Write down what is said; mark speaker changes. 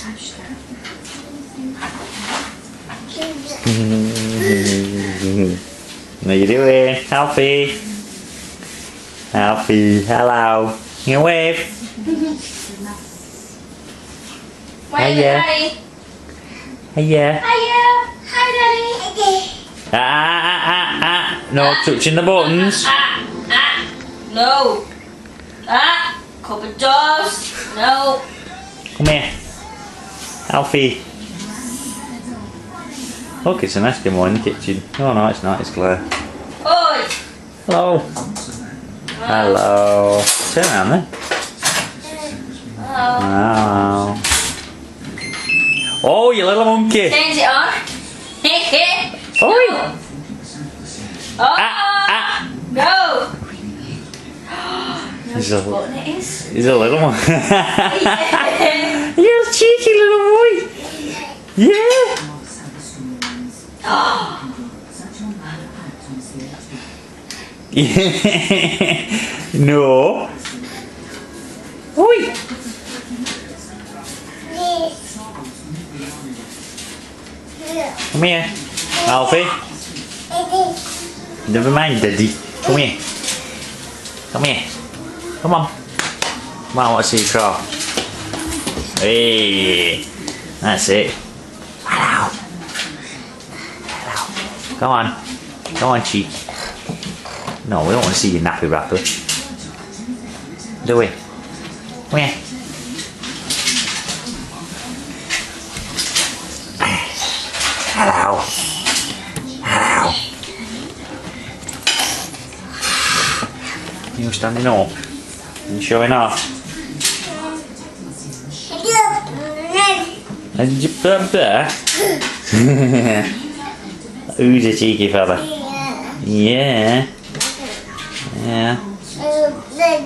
Speaker 1: touch that.
Speaker 2: What are you doing, Alfie? Alfie, hello. You wave.
Speaker 1: Wave
Speaker 2: Hiya.
Speaker 1: Daddy.
Speaker 2: Hiya.
Speaker 1: Hiya. Hi, Daddy.
Speaker 2: No touching the buttons.
Speaker 1: No. Cupboard doors. No.
Speaker 2: Come here. Alfie. Look, it's an Eskimo in the kitchen. Oh no, it's not, it's Claire.
Speaker 1: Oi.
Speaker 2: Hello. Hello. Turn around then.
Speaker 1: Hello.
Speaker 2: Hello. Oh, you little monkey.
Speaker 1: Change it on.
Speaker 2: Oi.
Speaker 1: Oh. No.
Speaker 2: He's
Speaker 1: Which button it is?
Speaker 2: He's a little one.
Speaker 1: Yeah.
Speaker 2: You're a cheeky little boy. Yeah. No. Oi. Come here, Alfie. Never mind, Daddy. Come here. Come here. Come on. Come on, I want to see you crawl. Hey. That's it. Hello. Hello. Come on. Come on, cheek. No, we don't want to see your nappy wrapper. Do we? Come here. Hello. Hello. You're standing up and showing off. And you put there? Who's a cheeky fella? Yeah. Yeah. Yeah.